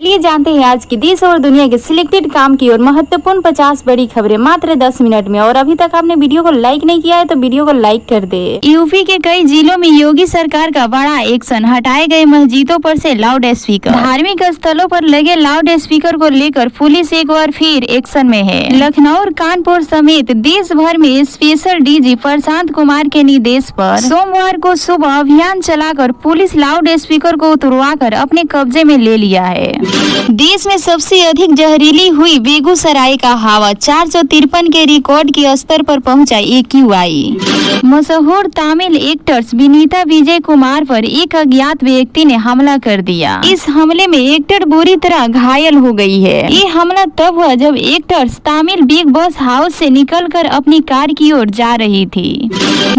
चलिए जानते हैं आज की देश और दुनिया के सिलेक्टेड काम की और महत्वपूर्ण 50 बड़ी खबरें मात्र 10 मिनट में। और अभी तक आपने वीडियो को लाइक नहीं किया है तो वीडियो को लाइक कर दे। यूपी के कई जिलों में योगी सरकार का बड़ा एक्शन, हटाए गए मस्जिदों पर से लाउड स्पीकर। धार्मिक स्थलों पर लगे लाउड स्पीकर को लेकर पुलिस एक बार फिर एक्शन में है। लखनऊ और कानपुर समेत देश भर में स्पेशल डीजी प्रशांत कुमार के निर्देश पर सोमवार को सुबह अभियान चलाकर पुलिस लाउड स्पीकर को उतरवाकर अपने कब्जे में ले लिया है। देश में सबसे अधिक जहरीली हुई बेगूसराय का हवा 453 के रिकॉर्ड के स्तर पर पहुंचा। AQI मशहूर तमिल एक्टर्स विनीता विजय कुमार पर एक अज्ञात व्यक्ति ने हमला कर दिया। इस हमले में एक्टर बुरी तरह घायल हो गई है। ये हमला तब हुआ जब actors Tamil big boss house से निकलकर अपनी कार की ओर जा रही थी।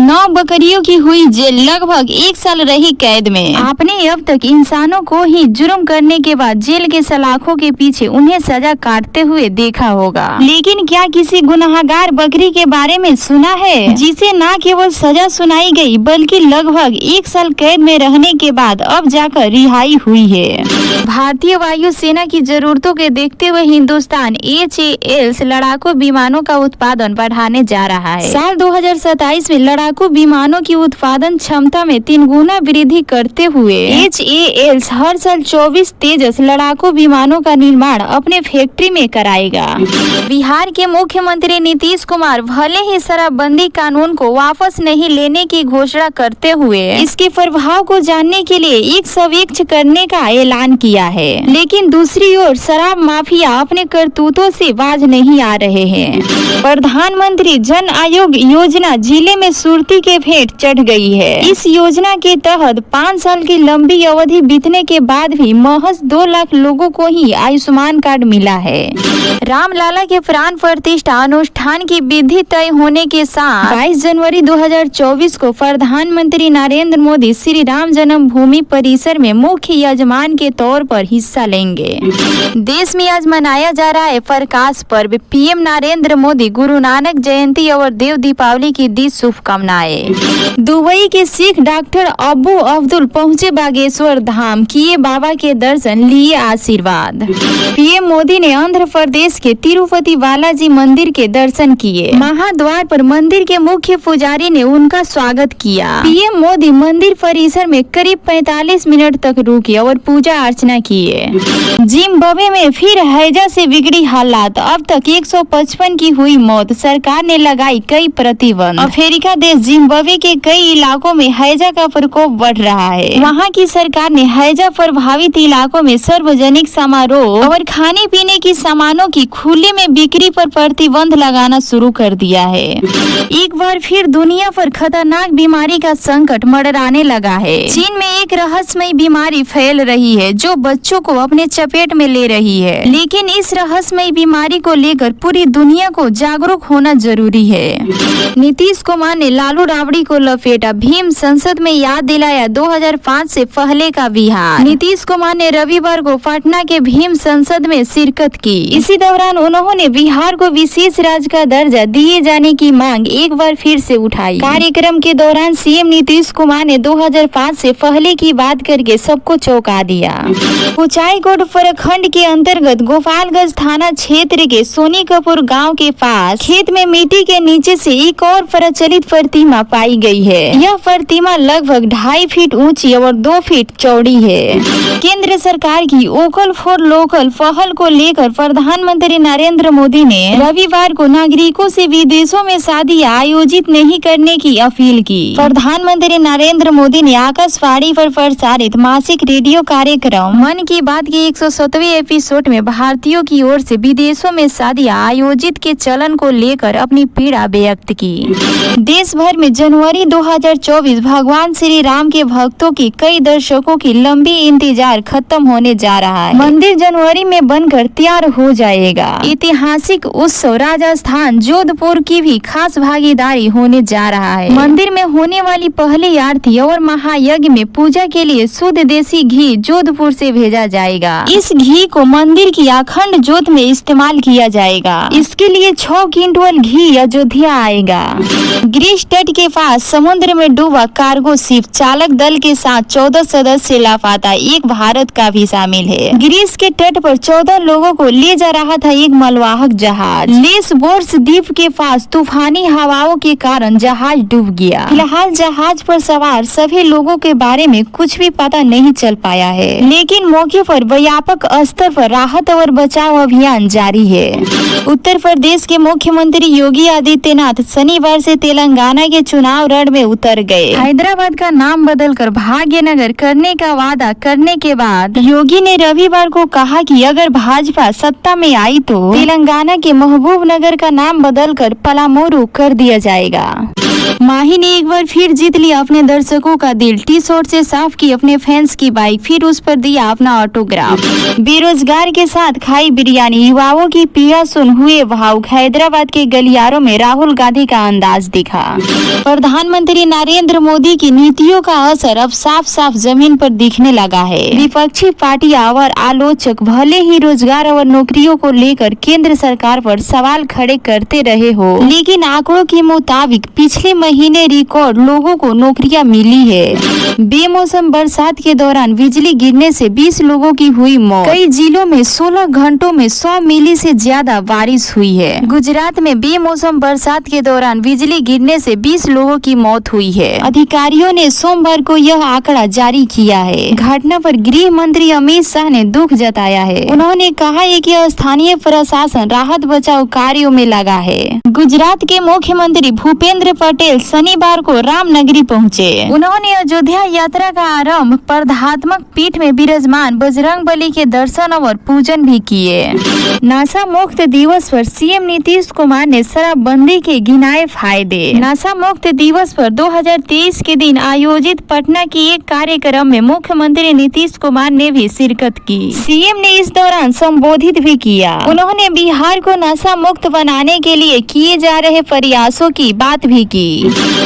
9 बकरियों की हुई जेल, लगभग 1 साल रही कैद में। आपने अब तक इंसानों को ही जुर्म करने के बाद जेल के सलाखों के पीछे उन्हें सजा काटते हुए देखा होगा, लेकिन क्या किसी गुनाहगार बकरी के बारे में सुना है जिसे न केवल सजा सुनाई गई बल्कि लगभग 1 साल कैद में रहने के बाद अब जाकर रिहाई हुई है। भारतीय वायु सेना की जरूरतों के देखते हुए हिंदुस्तान HALs लड़ाकू विमानों का उत्पादन बढ़ाने जा रहा है। साल 2027 में लड़ाकू विमानों की उत्पादन क्षमता में 3 गुना वृद्धि करते हुए HALs हर साल 24 तेजस लड़ाकू विमानों का निर्माण अपने फैक्ट्री में कराएगा। बिहार के मुख्यमंत्री नीतीश कुमार भले ही शराबबंदी कानून को वापस नहीं लेने की घोषणा करते हुए इसके प्रभाव को जानने के लिए एक सर्वेक्षण करने का ऐलान किया है, लेकिन दूसरी ओर शराब माफिया अपने करतूतों से बाज नहीं आ रहे हैं। प्रधानमंत्री जन आयोग योजना जिले में सुर्ती के भेंट चढ़ गई है। इस योजना के तहत 5 साल की लंबी अवधि बीतने के बाद भी महज 2 लाख लोगों को ही आयुष्मान कार्ड मिला है। रामलला के प्राण प्रतिष्ठा अनुष्ठान की विधि तय होने के साथ 22 जनवरी 2024 को प्रधानमंत्री नरेंद्र मोदी श्री राम जन्मभूमि परिसर में मुख्य यजमान के तौर पर हिस्सा लेंगे। देश में आज मनाया जा रहा है प्रकाश पर्व। PM नरेंद्र मोदी गुरु नानक जयंती और देव दीपावली की दी शुभकामनाएं। दुबई के सिख डॉक्टर अबू अब्दुल पहुंचे बागेश्वर धाम, किए बाबा के दर्शन, लिए आशीर्वाद। PM मोदी ने आंध्र प्रदेश के तिरुपति बालाजी मंदिर के दर्शन किए। महाद्वार पर मंदिर के मुख्य पुजारी ने उनका स्वागत किया। PM मोदी मंदिर परिसर में करीब 45 मिनट तक रुके और पूजा अर्चना किए। जिम्बाब्वे में फिर हैजा से बिगड़ी हालात, अब तक 155 की हुई मौत, सरकार ने लगाई कई प्रतिबंध। अफ्रीका देश जिम्बाब्वे के कई इलाकों में हैजा का प्रकोप बढ़ रहा है। वहाँ की सरकार ने हैजा प्रभावित इलाकों में सार्वजनिक समारोह और खाने पीने की सामानों की खुले में बिक्री पर प्रतिबंध लगाना शुरू कर दिया है। एक बार फिर दुनिया पर खतरनाक बीमारी का संकट मंडराने लगा है। चीन में एक रहस्यमय बीमारी फैल रही है जो बच्चों को अपने चपेट में ले रही है, लेकिन इस रहस्यमय बीमारी को लेकर पूरी दुनिया को जागरूक होना जरूरी है। नीतीश कुमार ने लालू राबड़ी को लपेटा, भीम संसद में याद दिलाया 2005 से पहले का बिहार। नीतीश कुमार ने रविवार को पटना के भीम संसद में शिरकत की। इसी दौरान उन्होंने बिहार को विशेष राज्य का दर्जा दिए जाने की मांग एक बार फिर से उठाई। कार्यक्रम के दौरान CM नीतीश कुमार ने 2005 से पहले की बात करके सबको चौंका दिया। कुचाईकोट प्रखंड के अंतर्गत गोपालगंज थाना क्षेत्र के सोनी कपूर गाँव के पास खेत में मिट्टी के नीचे से एक और प्रचलित प्रतिमा पाई गई है। यह प्रतिमा लगभग 2.5 फीट ऊंची और 2 फीट चौड़ी है। केंद्र सरकार की वोकल फॉर लोकल पहल को लेकर प्रधानमंत्री नरेंद्र मोदी ने रविवार को नागरिकों से विदेशों में शादी आयोजित नहीं करने की अपील की। प्रधानमंत्री नरेंद्र मोदी ने आकाशवाणी पर प्रसारित मासिक रेडियो कार्यक्रम मन की बात के 107वें एपिसोड में भारतीयों की ओर से विदेशों में शादी आयोजित के चलन को लेकर अपनी पीड़ा व्यक्त की। देश भर में जनवरी 2024 भगवान श्री राम के भक्तों की कई दर्शकों की लंबी इंतजार खत्म होने जा रहा है। मंदिर जनवरी में बनकर तैयार हो जाए जाएगा। ऐतिहासिक उत्सव राजस्थान जोधपुर की भी खास भागीदारी होने जा रहा है। मंदिर में होने वाली पहली आरती और महायज्ञ में पूजा के लिए शुद्ध देसी घी जोधपुर से भेजा जाएगा। इस घी को मंदिर की अखंड जोत में इस्तेमाल किया जाएगा। इसके लिए 6 क्विंटल घी अयोध्या आएगा। ग्रीस तट के पास समुद्र में डूबा कार्गो शिप चालक दल के साथ 14 सदस्य लापता, एक भारत का भी शामिल है। ग्रीस के तट पर 14 लोगों को ले जा रहा था एक मालवाहक जहाज। लेसबोर्स द्वीप के पास तूफानी हवाओं के कारण जहाज डूब गया। फिलहाल जहाज पर सवार सभी लोगों के बारे में कुछ भी पता नहीं चल पाया है, लेकिन मौके पर व्यापक स्तर पर राहत और बचाव अभियान जारी है। उत्तर प्रदेश के मुख्यमंत्री योगी आदित्यनाथ शनिवार से तेलंगाना के चुनाव रण में उतर गए। हैदराबाद का नाम बदलकर भाग्यनगर करने का वादा करने के बाद योगी ने रविवार को कहा कि अगर भाजपा सत्ता में आई तो तेलंगाना के महबूबनगर का नाम बदलकर पलामोरू कर दिया जाएगा। माही ने एक बार फिर जीत लिया अपने दर्शकों का दिल। टी शर्ट से साफ की अपने फैंस की बाइक, फिर उस पर दिया अपना ऑटोग्राफ। बेरोजगार के साथ खाई बिरयानी, युवाओं की पीड़ा सुन हुए भावुक। हैदराबाद के गलियारों में राहुल गांधी का अंदाज दिखा। प्रधानमंत्री नरेंद्र मोदी की नीतियों का असर अब साफ साफ जमीन पर दिखने लगा है। विपक्षी पार्टियां और आलोचक भले ही रोजगार और नौकरियों को लेकर केंद्र सरकार पर सवाल खड़े करते रहे हो, लेकिन आंकड़ों के मुताबिक पिछले महीने रिकॉर्ड लोगों को नौकरियां मिली है। बेमौसम बरसात के दौरान बिजली गिरने से 20 लोगों की हुई मौत। कई जिलों में 16 घंटों में 100 मिली से ज्यादा बारिश हुई है। गुजरात में बेमौसम बरसात के दौरान बिजली गिरने से 20 लोगों की मौत हुई है। अधिकारियों ने सोमवार को यह आंकड़ा जारी किया है। घटना पर गृह मंत्री अमित शाह ने दुख जताया है। उन्होंने कहा है कि स्थानीय प्रशासन राहत बचाव कार्यों में लगा है। गुजरात के मुख्यमंत्री भूपेंद्र पटेल शनिवार को रामनगरी पहुंचे। उन्होंने अयोध्या यात्रा का आरंभ पर्धात्मक पीठ में विराजमान बजरंगबली के दर्शन और पूजन भी किए। नशा मुक्त दिवस पर सीएम नीतीश कुमार ने शराबबंदी के गिनाए फायदे। नशा मुक्त दिवस पर 2023 के दिन आयोजित पटना की एक कार्यक्रम में मुख्यमंत्री नीतीश कुमार ने भी शिरकत की। सीएम ने इस दौरान संबोधित भी किया। उन्होंने बिहार को नशा मुक्त बनाने के लिए किए जा रहे प्रयासों की बात भी की।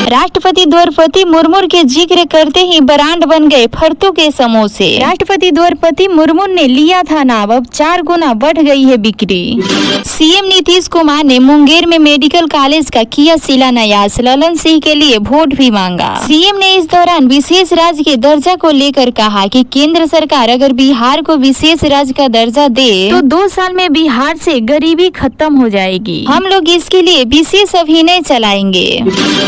राष्ट्रपति द्रौपदी मुर्मू के जिक्र करते ही ब्रांड बन गए फरतू के समोसे। राष्ट्रपति द्रौपदी मुर्मू ने लिया था नाम, अब 4 गुना बढ़ गई है बिक्री। सीएम नीतीश कुमार ने मुंगेर में मेडिकल कॉलेज का किया शिलान्यास। ललन सिंह के लिए वोट भी मांगा। सीएम ने इस दौरान विशेष राज्य के दर्जा को लेकर कहा कि केंद्र सरकार अगर बिहार को विशेष राज्य का दर्जा दे तो 2 साल में बिहार से गरीबी खत्म हो जाएगी। हम लोग इसके लिए विशेष अभियान चलाएंगे।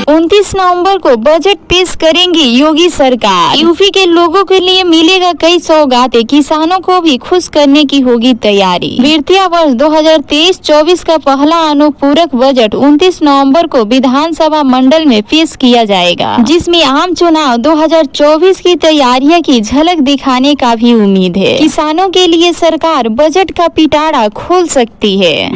29 नवंबर को बजट पेश करेंगी योगी सरकार। यूपी के लोगों के लिए मिलेगा कई सौगातें, किसानों को भी खुश करने की होगी तैयारी। वित्तीय वर्ष 2023-24 का पहला अनुपूरक बजट 29 नवंबर को विधानसभा मंडल में पेश किया जाएगा, जिसमें आम चुनाव 2024 की तैयारियां की झलक दिखाने का भी उम्मीद है। किसानों के लिए सरकार बजट का पिटारा खोल सकती है।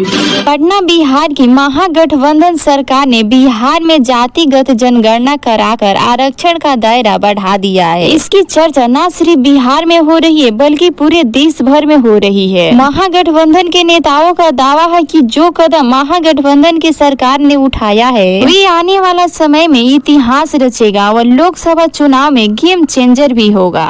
पटना बिहार की महागठबंधन सरकार ने बिहार में जातिगत जनगणना कराकर आरक्षण का दायरा बढ़ा दिया है। इसकी चर्चा न सिर्फ बिहार में हो रही है बल्कि पूरे देश भर में हो रही है। महागठबंधन के नेताओं का दावा है कि जो कदम महागठबंधन की सरकार ने उठाया है वे आने वाला समय में इतिहास रचेगा और लोकसभा चुनाव में गेम चेंजर भी होगा।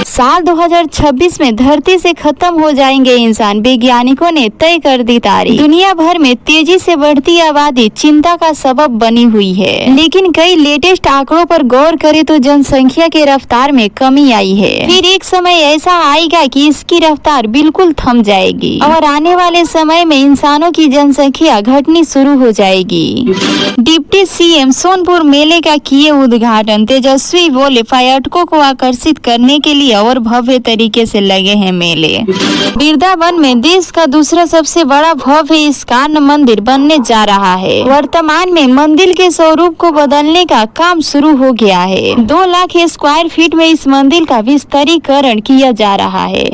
साल 2026 में धरती से खत्म हो जाएंगे इंसान, वैज्ञानिकों ने तय कर दी तारीख। दुनिया भर में तेजी से बढ़ती आबादी चिंता का सबब बनी हुई है, लेकिन कई लेटेस्ट आंकड़ों पर गौर करें तो जनसंख्या के रफ्तार में कमी आई है। फिर एक समय ऐसा आएगा कि इसकी रफ्तार बिल्कुल थम जाएगी और आने वाले समय में इंसानों की जनसंख्या घटनी शुरू हो जाएगी। डिप्टी सीएम सोनपुर मेले का किए उद्घाटन। तेजस्वी बोले पर्यटकों को आकर्षित करने के लिए और भव्य तरीके से लगे हैं मेले। वृंदावन में देश का दूसरा सबसे बड़ा भव्य इस्कॉन मंदिर बनने जा रहा है। वर्तमान में मंदिर के स्वरूप को बदलने का काम शुरू हो गया है। 2 लाख स्क्वायर फीट में इस मंदिर का विस्तारीकरण किया जा रहा है।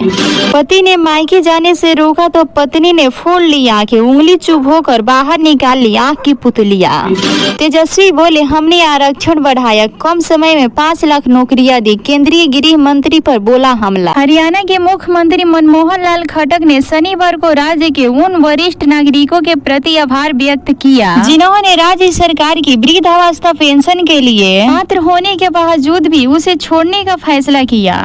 पति ने मायके जाने से रोका तो पत्नी ने फोड़ ली आंखें, उंगली चुभ होकर बाहर निकाल ली आंख की पुतलियां। तेजस्वी बोले, हमने आरक्षण बढ़ाया, कम समय में 5 लाख नौकरियां दी, केंद्रीय गृह मंत्री पर बोला हमला। हरियाणा के मुख्यमंत्री मनमोहन लाल खट्टर ने शनिवार को राज्य के उन वरिष्ठ नागरिकों के प्रति आभार व्यक्त किया जिन्होंने राज्य सरकार की वृद्धावस्था पेंशन के लिए पात्र होने के बावजूद भी उसे छोड़ने का फैसला किया।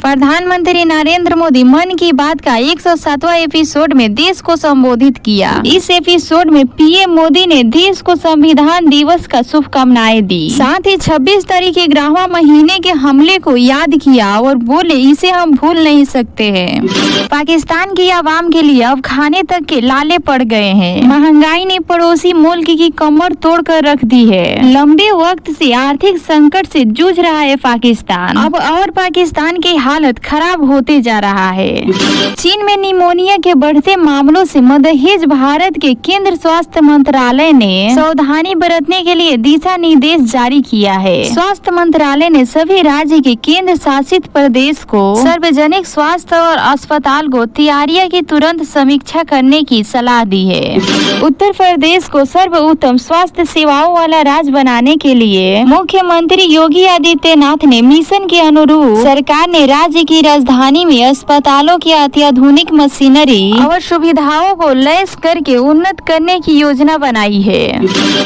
प्रधानमंत्री नरेंद्र मोदी मन की बात का 107वां एपिसोड में देश को संबोधित किया। इस एपिसोड में पीएम मोदी ने देश को संविधान दिवस का शुभकामनाएं दी, साथ ही 26 तारीख के 11वां महीने के हमले को याद किया और बोले, इसे हम भूल नहीं सकते हैं। पाकिस्तान की आवाम के लिए अब खाने तक के लाले पड़ गए हैं। महंगाई ने पड़ोसी मुल्क की कमर तोड़ कर रख दी है। लंबे वक्त से आर्थिक संकट से जूझ रहा है पाकिस्तान। अब और पाकिस्तान की हालत खराब होते जा रहा है। चीन में निमोनिया के बढ़ते मामलों से मदहेज भारत के केंद्र स्वास्थ्य मंत्रालय ने सावधानी बरतने के लिए दिशा निर्देश जारी किया है। स्वास्थ्य मंत्रालय ने सभी राज्य के केंद्र शासित प्रदेश को सार्वजनिक स्वास्थ्य और अस्पताल को तैयारियों की तुरंत समीक्षा करने की सलाह दी है। उत्तर प्रदेश को सर्वोत्तम स्वास्थ्य सेवाओं वाला राज्य बनाने के लिए मुख्यमंत्री योगी आदित्यनाथ ने मिशन के अनुरूप सरकार ने राज्य की राजधानी में अस्पतालों की अत्याधुनिक मशीनरी और सुविधाओं को लैस करके उन्नत करने की योजना बनाई है।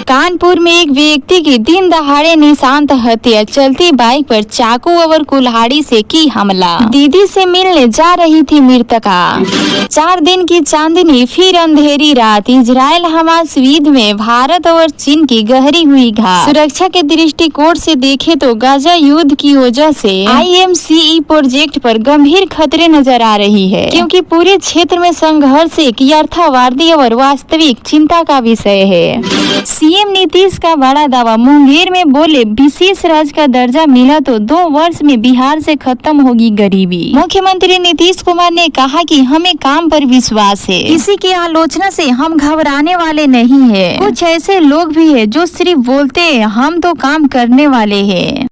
कानपुर में एक व्यक्ति की दिन दहाड़े निशांत हत्या, चलती बाइक पर चाकू और कुल्हाड़ी से की हमला। दीदी से मिलने जा रही थी मृतका। 4 दिन की चांदनी फिर अंधेरी रात। इजराइल हमास युद्ध में भारत और चीन की गहरी हुई घात। सुरक्षा के दृष्टिकोण से देखे तो गाजा युद्ध की वजह से IMCE प्रोजेक्ट पर गंभीर खतरे नजर आ रही है, क्योंकि पूरे क्षेत्र में संघर्ष एक यथार्थवादी और वास्तविक चिंता का विषय है। सीएम नीतीश का बड़ा दावा, मुंगेर में बोले, विशेष राज्य का दर्जा मिला तो 2 वर्ष में बिहार से खत्म होगी गरीबी। मुख्यमंत्री नीतीश कुमार ने कहा कि हमें काम पर विश्वास है, किसी की आलोचना से हम घबराने वाले नहीं है। कुछ ऐसे लोग भी है जो सिर्फ बोलते हैं, हम तो काम करने वाले हैं।